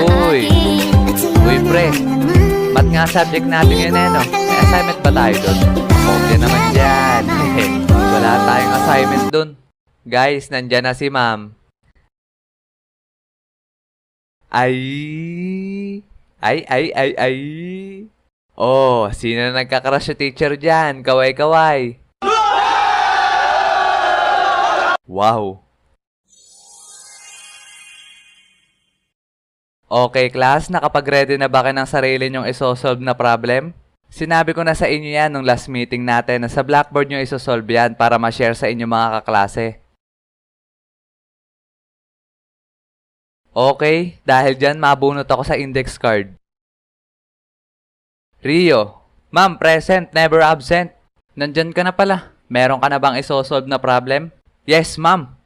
Uy, uy pre, ba't nga subject natin yun no? May assignment ba tayo doon? Okay naman dyan. Wala tayong assignment doon. Guys, nandyan na si ma'am. Ay! Ay! Oh, sino na nagkakrush sa teacher dyan? Kaway-kaway. Wow. Okay, class, nakapag-ready na ba kayo ng sarili nyong isosolve na problem? Sinabi ko na sa inyo yan nung last meeting natin na sa Blackboard nyo isosolve yan para ma-share sa inyo mga kaklase. Okay, dahil dyan mabunot ako sa index card. Rio, ma'am, present, never absent. Nandyan ka na pala. Meron ka na bang isosolve na problem? Yes, ma'am.